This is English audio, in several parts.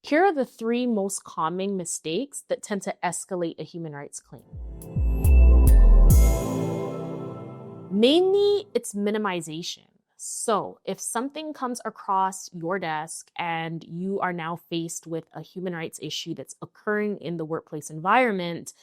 Here are the 3 most common mistakes that tend to escalate a human rights claim. Mainly, it's minimization. So if something comes across your desk and you are now faced with a human rights issue that's occurring in the workplace environment,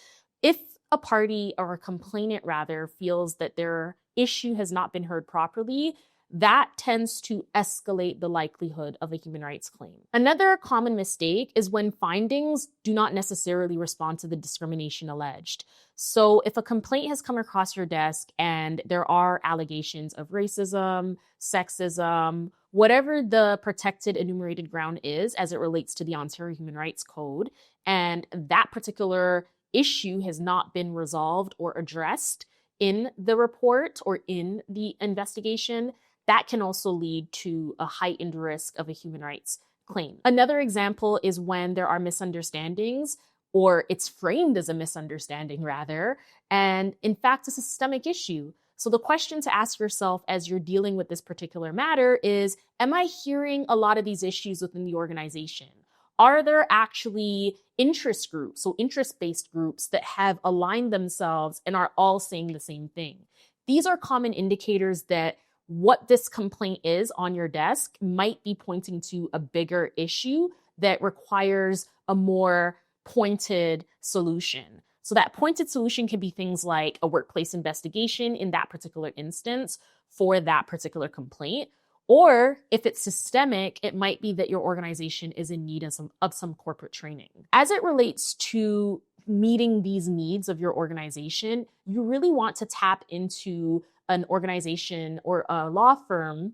if a party or a complainant rather feels that their issue has not been heard properly, that tends to escalate the likelihood of a human rights claim. Another common mistake is when findings do not necessarily respond to the discrimination alleged. So if a complaint has come across your desk and there are allegations of racism, sexism, whatever the protected enumerated ground is as it relates to the Ontario Human Rights Code, and that particular issue has not been resolved or addressed in the report or in the investigation, that can also lead to a heightened risk of a human rights claim. Another example is when there are misunderstandings, or it's framed as a misunderstanding rather, and in fact, it's a systemic issue. So the question to ask yourself as you're dealing with this particular matter is, am I hearing a lot of these issues within the organization? Are there actually interest groups, so interest-based groups that have aligned themselves and are all saying the same thing? These are common indicators that what this complaint is on your desk might be pointing to a bigger issue that requires a more pointed solution. So that pointed solution can be things like a workplace investigation in that particular instance for that particular complaint. Or if it's systemic, it might be that your organization is in need of some corporate training. As it relates to meeting these needs of your organization, you really want to tap into an organization or a law firm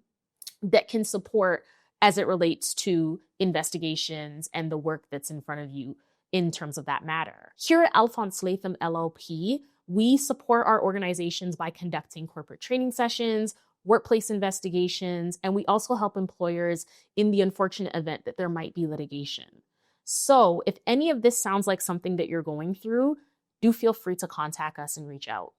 that can support as it relates to investigations and the work that's in front of you in terms of that matter. Here at Alphonse Latham LLP, we support our organizations by conducting corporate training sessions, workplace investigations, and we also help employers in the unfortunate event that there might be litigation. So if any of this sounds like something that you're going through, do feel free to contact us and reach out.